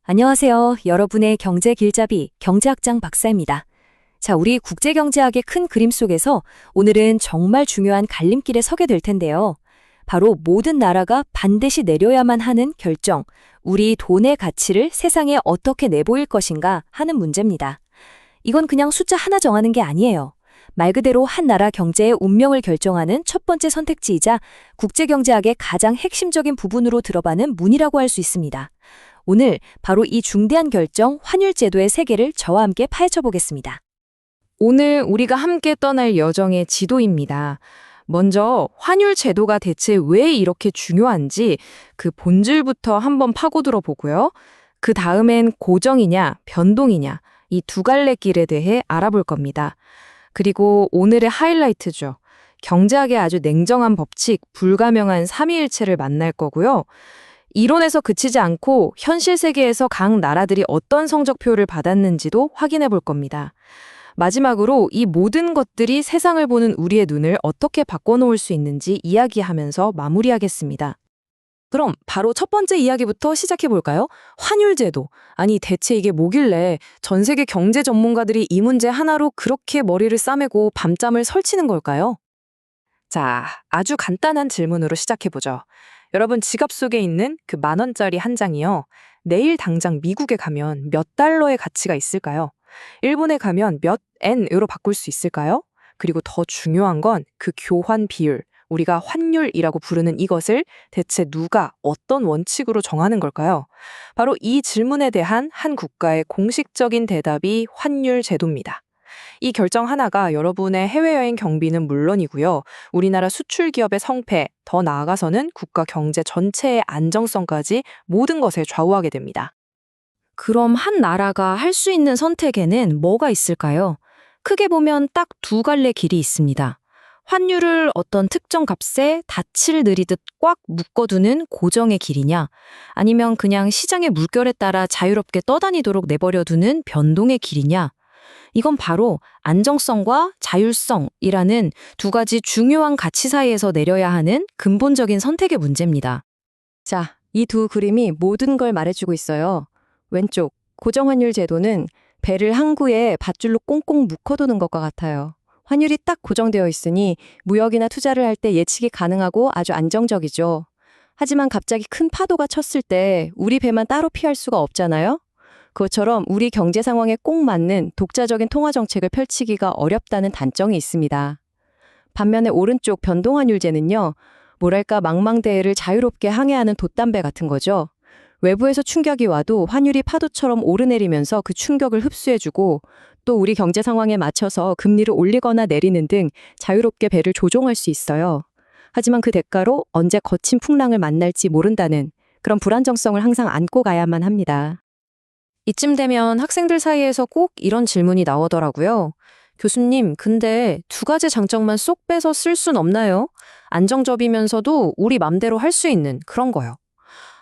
안녕하세요. 여러분의 경제 길잡이 경제학장 박사입니다. 자, 우리 국제경제학의 큰 그림 속에서 오늘은 정말 중요한 갈림길에 서게 될 텐데요. 바로 모든 나라가 반드시 내려야만 하는 결정, 우리 돈의 가치를 세상에 어떻게 내보일 것인가 하는 문제입니다. 이건 그냥 숫자 하나 정하는 게 아니에요. 말 그대로 한 나라 경제의 운명을 결정하는 첫 번째 선택지이자 국제경제학의 가장 핵심적인 부분으로 들어가는 문이라고 할 수 있습니다. 오늘 바로 이 중대한 결정, 환율제도의 세계를 저와 함께 파헤쳐 보겠습니다. 오늘 우리가 함께 떠날 여정의 지도입니다. 먼저 환율 제도가 대체 왜 이렇게 중요한지 그 본질부터 한번 파고들어 보고요. 그 다음엔 고정이냐, 변동이냐, 이 두 갈래 길에 대해 알아볼 겁니다. 그리고 오늘의 하이라이트죠. 경제학의 아주 냉정한 법칙, 불가명한 삼위일체를 만날 거고요. 이론에서 그치지 않고 현실 세계에서 각 나라들이 어떤 성적표를 받았는지도 확인해 볼 겁니다. 마지막으로 이 모든 것들이 세상을 보는 우리의 눈을 어떻게 바꿔놓을 수 있는지 이야기하면서 마무리하겠습니다. 그럼 바로 첫 번째 이야기부터 시작해 볼까요? 환율제도. 아니 대체 이게 뭐길래 전 세계 경제 전문가들이 이 문제 하나로 그렇게 머리를 싸매고 밤잠을 설치는 걸까요? 자, 아주 간단한 질문으로 시작해 보죠. 여러분 지갑 속에 있는 그 10,000원짜리 한 장이요. 내일 당장 미국에 가면 몇 달러의 가치가 있을까요? 일본에 가면 몇 엔으로 바꿀 수 있을까요? 그리고 더 중요한 건 그 교환 비율, 우리가 환율이라고 부르는 이것을 대체 누가 어떤 원칙으로 정하는 걸까요? 바로 이 질문에 대한 한 국가의 공식적인 대답이 환율 제도입니다. 이 결정 하나가 여러분의 해외여행 경비는 물론이고요. 우리나라 수출 기업의 성패, 더 나아가서는 국가 경제 전체의 안정성까지 모든 것을 좌우하게 됩니다. 그럼 한 나라가 할 수 있는 선택에는 뭐가 있을까요? 크게 보면 딱 두 갈래 길이 있습니다. 환율을 어떤 특정 값에 닻을 들이듯 꽉 묶어두는 고정의 길이냐, 아니면 그냥 시장의 물결에 따라 자유롭게 떠다니도록 내버려두는 변동의 길이냐, 이건 바로 안정성과 자율성이라는 두 가지 중요한 가치 사이에서 내려야 하는 근본적인 선택의 문제입니다. 자, 이 두 그림이 모든 걸 말해주고 있어요. 왼쪽, 고정환율 제도는 배를 항구에 밧줄로 꽁꽁 묶어두는 것과 같아요. 환율이 딱 고정되어 있으니 무역이나 투자를 할 때 예측이 가능하고 아주 안정적이죠. 하지만 갑자기 큰 파도가 쳤을 때 우리 배만 따로 피할 수가 없잖아요? 그것처럼 우리 경제 상황에 꼭 맞는 독자적인 통화 정책을 펼치기가 어렵다는 단점이 있습니다. 반면에 오른쪽 변동환율제는요, 뭐랄까 망망대해를 자유롭게 항해하는 돛담배 같은 거죠. 외부에서 충격이 와도 환율이 파도처럼 오르내리면서 그 충격을 흡수해주고 또 우리 경제 상황에 맞춰서 금리를 올리거나 내리는 등 자유롭게 배를 조종할 수 있어요. 하지만 그 대가로 언제 거친 풍랑을 만날지 모른다는 그런 불안정성을 항상 안고 가야만 합니다. 이쯤 되면 학생들 사이에서 꼭 이런 질문이 나오더라고요. 교수님, 근데 두 가지 장점만 쏙 빼서 쓸 순 없나요? 안정적이면서도 우리 맘대로 할 수 있는 그런 거요.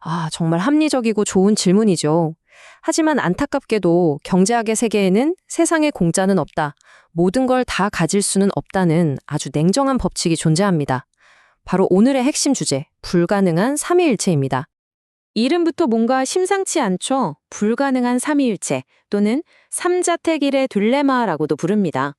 아, 정말 합리적이고 좋은 질문이죠. 하지만 안타깝게도 경제학의 세계에는 세상에 공짜는 없다, 모든 걸 다 가질 수는 없다는 아주 냉정한 법칙이 존재합니다. 바로 오늘의 핵심 주제, 불가능한 삼위일체입니다. 이름부터 뭔가 심상치 않죠? 불가능한 삼위일체 또는 삼자택일의 딜레마라고도 부릅니다.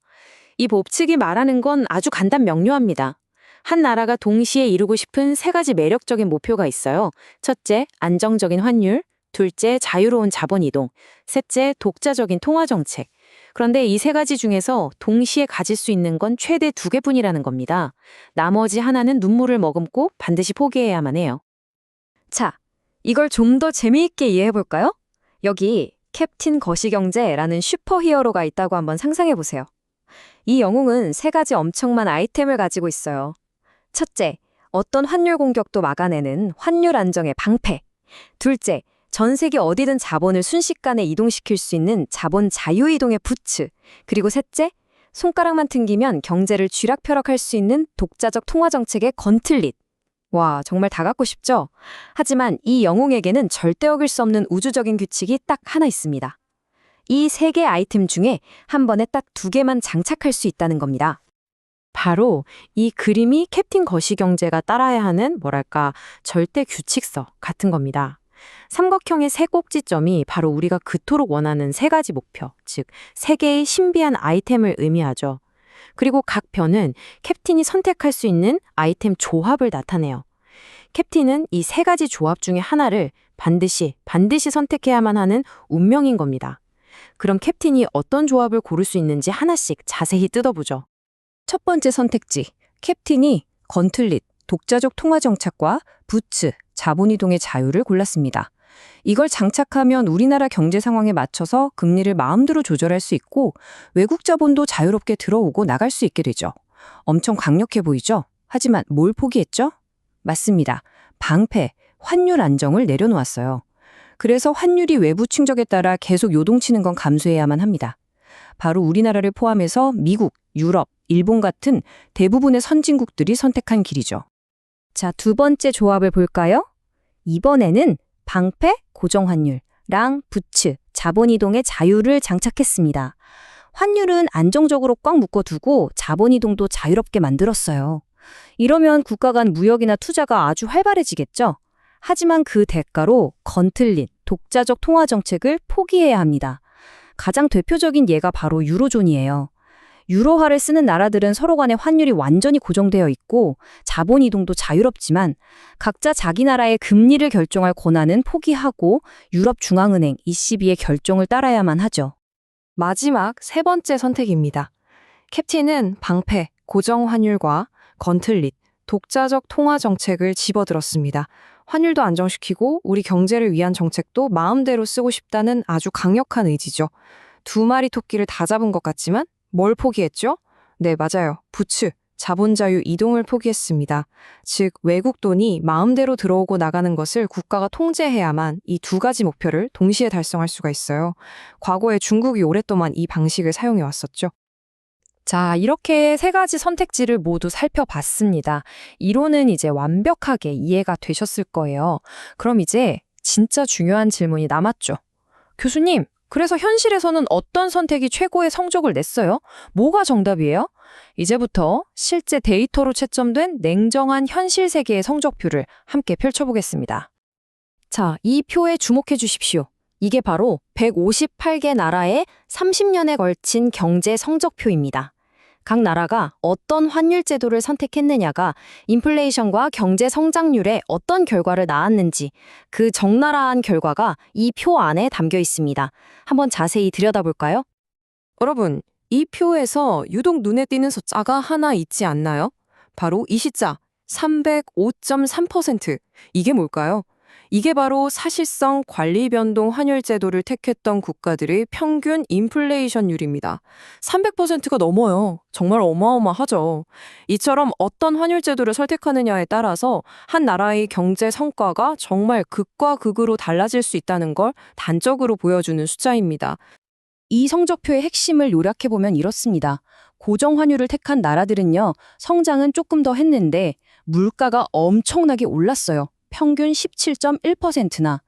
이 법칙이 말하는 건 아주 간단 명료합니다. 한 나라가 동시에 이루고 싶은 세 가지 매력적인 목표가 있어요. 첫째, 안정적인 환율. 둘째, 자유로운 자본 이동. 셋째, 독자적인 통화 정책. 그런데 이 세 가지 중에서 동시에 가질 수 있는 건 최대 2개뿐이라는 겁니다. 나머지 하나는 눈물을 머금고 반드시 포기해야만 해요. 자, 이걸 좀 더 재미있게 이해해 볼까요? 여기 캡틴 거시경제라는 슈퍼히어로가 있다고 한번 상상해 보세요. 이 영웅은 세 가지 엄청난 아이템을 가지고 있어요. 첫째, 어떤 환율 공격도 막아내는 환율 안정의 방패. 둘째, 전 세계 어디든 자본을 순식간에 이동시킬 수 있는 자본 자유이동의 부츠. 그리고 셋째, 손가락만 튕기면 경제를 쥐락펴락할 수 있는 독자적 통화 정책의 건틀릿. 와, 정말 다 갖고 싶죠? 하지만 이 영웅에게는 절대 어길 수 없는 우주적인 규칙이 딱 하나 있습니다. 이 세 개 아이템 중에 한 번에 딱 2개만 장착할 수 있다는 겁니다. 바로 이 그림이 캡틴 거시경제가 따라야 하는 뭐랄까 절대 규칙서 같은 겁니다. 삼각형의 세 꼭지점이 바로 우리가 그토록 원하는 세 가지 목표, 즉, 세 개의 신비한 아이템을 의미하죠. 그리고 각 변은 캡틴이 선택할 수 있는 아이템 조합을 나타내요. 캡틴은 이 세 가지 조합 중에 하나를 반드시 선택해야만 하는 운명인 겁니다. 그럼 캡틴이 어떤 조합을 고를 수 있는지 하나씩 자세히 뜯어보죠. 첫 번째 선택지, 캡틴이 건틀릿, 독자적 통화 정착과 부츠, 자본이동의 자유를 골랐습니다. 이걸 장착하면 우리나라 경제 상황에 맞춰서 금리를 마음대로 조절할 수 있고 외국 자본도 자유롭게 들어오고 나갈 수 있게 되죠. 엄청 강력해 보이죠? 하지만 뭘 포기했죠? 맞습니다. 방패, 환율 안정을 내려놓았어요. 그래서 환율이 외부 충격에 따라 계속 요동치는 건 감수해야만 합니다. 바로 우리나라를 포함해서 미국, 유럽, 일본 같은 대부분의 선진국들이 선택한 길이죠. 자, 두 번째 조합을 볼까요? 이번에는 방패, 고정환율랑 부츠, 자본이동의 자유를 장착했습니다. 환율은 안정적으로 꽉 묶어두고 자본이동도 자유롭게 만들었어요. 이러면 국가 간 무역이나 투자가 아주 활발해지겠죠? 하지만 그 대가로 건틀린 독자적 통화 정책을 포기해야 합니다. 가장 대표적인 예가 바로 유로존이에요. 유로화를 쓰는 나라들은 서로 간의 환율이 완전히 고정되어 있고 자본 이동도 자유롭지만 각자 자기 나라의 금리를 결정할 권한은 포기하고 유럽중앙은행 ECB의 결정을 따라야만 하죠. 마지막 세 번째 선택입니다. 캡틴은 방패, 고정환율과 건틀릿, 독자적 통화 정책을 집어들었습니다. 환율도 안정시키고 우리 경제를 위한 정책도 마음대로 쓰고 싶다는 아주 강력한 의지죠. 두 마리 토끼를 다 잡은 것 같지만 뭘 포기했죠? 네, 맞아요. 부츠, 자본 자유 이동을 포기했습니다. 즉, 외국 돈이 마음대로 들어오고 나가는 것을 국가가 통제해야만 이 두 가지 목표를 동시에 달성할 수가 있어요. 과거에 중국이 오랫동안 이 방식을 사용해 왔었죠. 자, 이렇게 세 가지 선택지를 모두 살펴봤습니다. 이론은 이제 완벽하게 이해가 되셨을 거예요. 그럼 이제 진짜 중요한 질문이 남았죠. 교수님, 그래서 현실에서는 어떤 선택이 최고의 성적을 냈어요? 뭐가 정답이에요? 이제부터 실제 데이터로 채점된 냉정한 현실 세계의 성적표를 함께 펼쳐보겠습니다. 자, 이 표에 주목해 주십시오. 이게 바로 158개 나라의 30년에 걸친 경제 성적표입니다. 각 나라가 어떤 환율 제도를 선택했느냐가 인플레이션과 경제 성장률에 어떤 결과를 낳았는지 그 적나라한 결과가 이 표 안에 담겨 있습니다. 한번 자세히 들여다볼까요? 여러분, 이 표에서 유독 눈에 띄는 숫자가 하나 있지 않나요? 바로 이 숫자, 305.3%. 이게 뭘까요? 이게 바로 사실상 관리 변동 환율 제도를 택했던 국가들의 평균 인플레이션율입니다. 300%가 넘어요. 정말 어마어마하죠. 이처럼 어떤 환율 제도를 선택하느냐에 따라서 한 나라의 경제 성과가 정말 극과 극으로 달라질 수 있다는 걸 단적으로 보여주는 숫자입니다. 이 성적표의 핵심을 요약해보면 이렇습니다. 고정환율을 택한 나라들은요, 성장은 조금 더 했는데 물가가 엄청나게 올랐어요. 평균 17.1%나.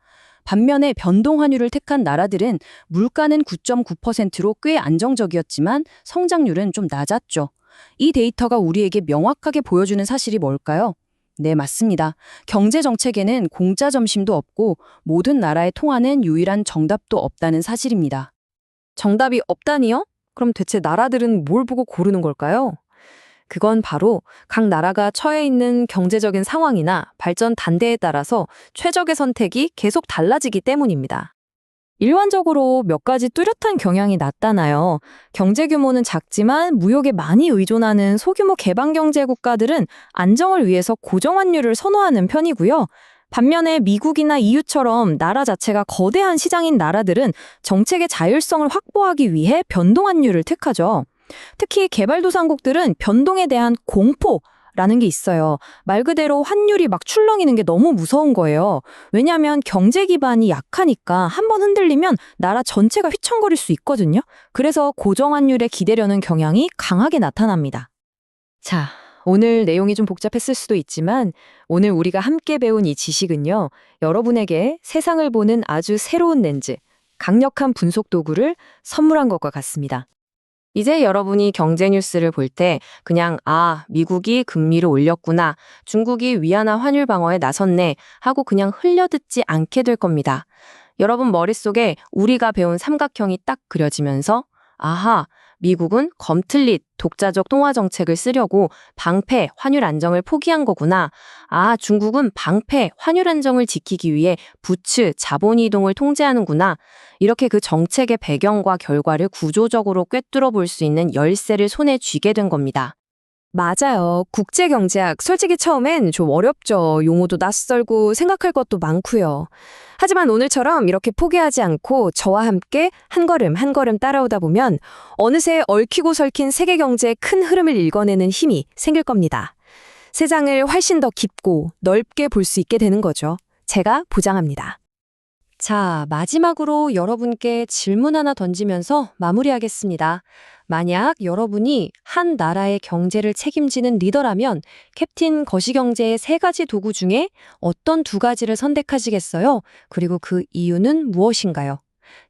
반면에 변동환율을 택한 나라들은 물가는 9.9%로 꽤 안정적이었지만 성장률은 좀 낮았죠. 이 데이터가 우리에게 명확하게 보여주는 사실이 뭘까요? 네, 맞습니다. 경제정책에는 공짜 점심도 없고 모든 나라의 통화는 유일한 정답도 없다는 사실입니다. 정답이 없다니요? 그럼 대체 나라들은 뭘 보고 고르는 걸까요? 그건 바로 각 나라가 처해 있는 경제적인 상황이나 발전 단계에 따라서 최적의 선택이 계속 달라지기 때문입니다. 일반적으로 몇 가지 뚜렷한 경향이 나타나요. 경제 규모는 작지만 무역에 많이 의존하는 소규모 개방경제 국가들은 안정을 위해서 고정환율을 선호하는 편이고요. 반면에 미국이나 EU처럼 나라 자체가 거대한 시장인 나라들은 정책의 자율성을 확보하기 위해 변동환율을 택하죠. 특히 개발도상국들은 변동에 대한 공포라는 게 있어요. 말 그대로 환율이 막 출렁이는 게 너무 무서운 거예요. 왜냐하면 경제 기반이 약하니까 한번 흔들리면 나라 전체가 휘청거릴 수 있거든요. 그래서 고정환율에 기대려는 경향이 강하게 나타납니다. 자, 오늘 내용이 좀 복잡했을 수도 있지만 오늘 우리가 함께 배운 이 지식은요, 여러분에게 세상을 보는 아주 새로운 렌즈, 강력한 분석 도구를 선물한 것과 같습니다. 이제 여러분이 경제 뉴스를 볼 때 그냥 미국이 금리를 올렸구나, 중국이 위안화 환율 방어에 나섰네 하고 그냥 흘려듣지 않게 될 겁니다. 여러분 머릿속에 우리가 배운 삼각형이 딱 그려지면서 미국은 검틀릿 독자적 통화 정책을 쓰려고 방패 환율 안정을 포기한 거구나. 중국은 방패 환율 안정을 지키기 위해 부츠 자본 이동을 통제하는구나. 이렇게 그 정책의 배경과 결과를 구조적으로 꿰뚫어 볼 수 있는 열쇠를 손에 쥐게 된 겁니다. 맞아요. 국제경제학 솔직히 처음엔 좀 어렵죠. 용어도 낯설고 생각할 것도 많고요. 하지만 오늘처럼 이렇게 포기하지 않고 저와 함께 한 걸음 한 걸음 따라오다 보면 어느새 얽히고 설킨 세계 경제의 큰 흐름을 읽어내는 힘이 생길 겁니다. 세상을 훨씬 더 깊고 넓게 볼 수 있게 되는 거죠. 제가 보장합니다. 자, 마지막으로 여러분께 질문 하나 던지면서 마무리하겠습니다. 만약 여러분이 한 나라의 경제를 책임지는 리더라면 캡틴 거시경제의 3가지 도구 중에 어떤 2가지를 선택하시겠어요? 그리고 그 이유는 무엇인가요?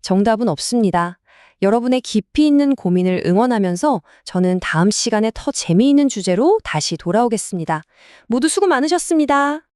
정답은 없습니다. 여러분의 깊이 있는 고민을 응원하면서 저는 다음 시간에 더 재미있는 주제로 다시 돌아오겠습니다. 모두 수고 많으셨습니다.